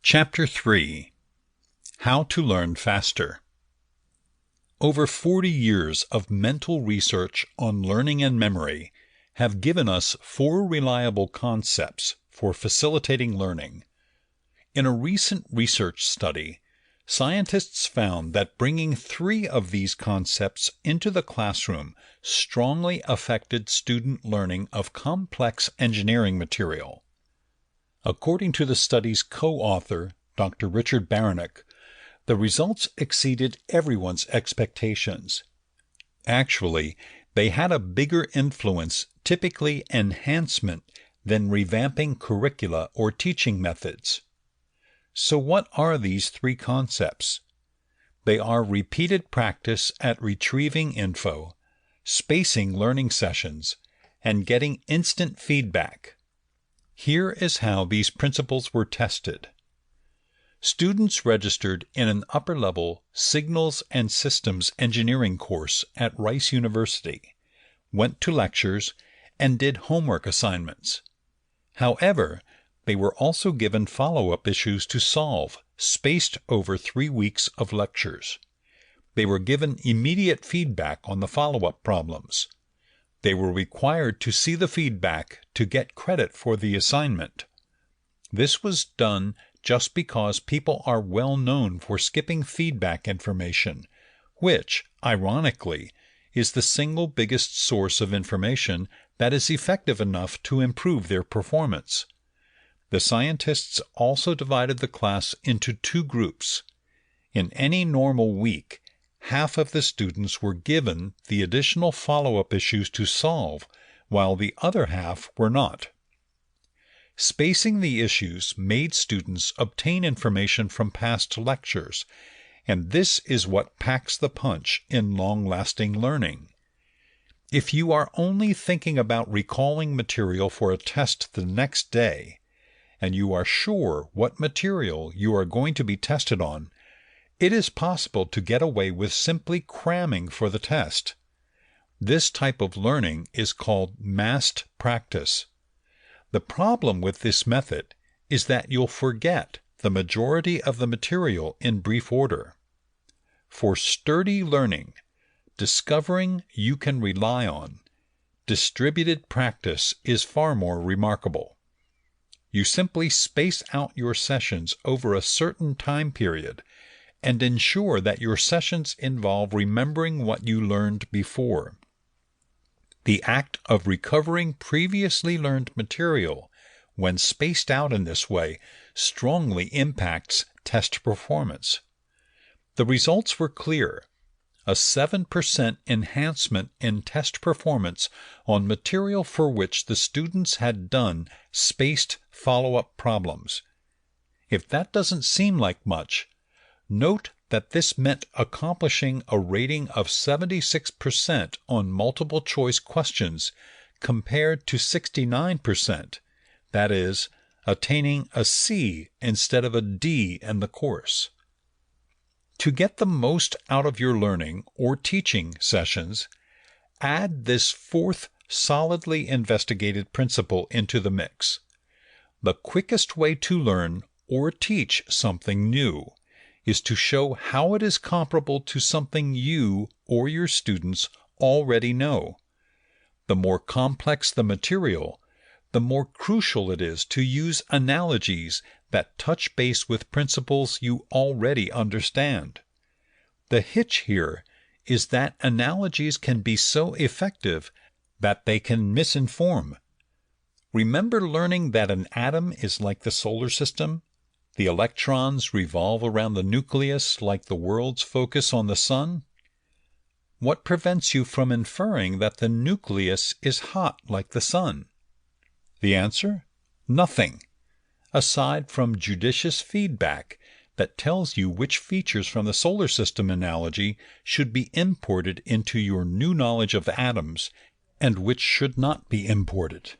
Chapter 3. How to Learn Faster. Over 40 years of mental research on learning and memory have given us 4 reliable concepts for facilitating learning. In a recent research study, scientists found that bringing 3 of these concepts into the classroom strongly affected student learning of complex engineering material. According to the study's co-author, Dr. Richard Baranek, the results exceeded everyone's expectations. Actually, they had a bigger influence, typically enhancement, than revamping curricula or teaching methods. So what are these 3 concepts? They are repeated practice at retrieving info, spacing learning sessions, and getting instant feedback. Here is how these principles were tested. Students registered in an upper-level Signals and Systems Engineering course at Rice University, went to lectures, and did homework assignments. However, they were also given follow-up issues to solve, spaced over 3 weeks of lectures. They were given immediate feedback on the follow-up problems. They were required to see the feedback to get credit for the assignment. This was done just because people are well known for skipping feedback information, which, ironically, is the single biggest source of information that is effective enough to improve their performance. The scientists also divided the class into 2 groups. In any normal week, half of the students were given the additional follow-up issues to solve, while the other half were not. Spacing the issues made students obtain information from past lectures, and this is what packs the punch in long-lasting learning. If you are only thinking about recalling material for a test the next day, and you are sure what material you are going to be tested on, it is possible to get away with simply cramming for the test. This type of learning is called massed practice. The problem with this method is that you'll forget the majority of the material in brief order. For sturdy learning, discovering you can rely on, distributed practice is far more remarkable. You simply space out your sessions over a certain time period and ensure that your sessions involve remembering what you learned before. The act of recovering previously learned material, when spaced out in this way, strongly impacts test performance. The results were clear: a 7% enhancement in test performance on material for which the students had done spaced follow-up problems. If that doesn't seem like much, note that this meant accomplishing a rating of 76% on multiple-choice questions compared to 69%, that is, attaining a C instead of a D in the course. To get the most out of your learning or teaching sessions, add this 4th solidly investigated principle into the mix. The quickest way to learn or teach something new is to show how it is comparable to something you or your students already know. The more complex the material, the more crucial it is to use analogies that touch base with principles you already understand. The hitch here is that analogies can be so effective that they can misinform. Remember learning that an atom is like the solar system? The electrons revolve around the nucleus like the world's focus on the sun? What prevents you from inferring that the nucleus is hot like the sun? The answer? Nothing, aside from judicious feedback that tells you which features from the solar system analogy should be imported into your new knowledge of atoms and which should not be imported.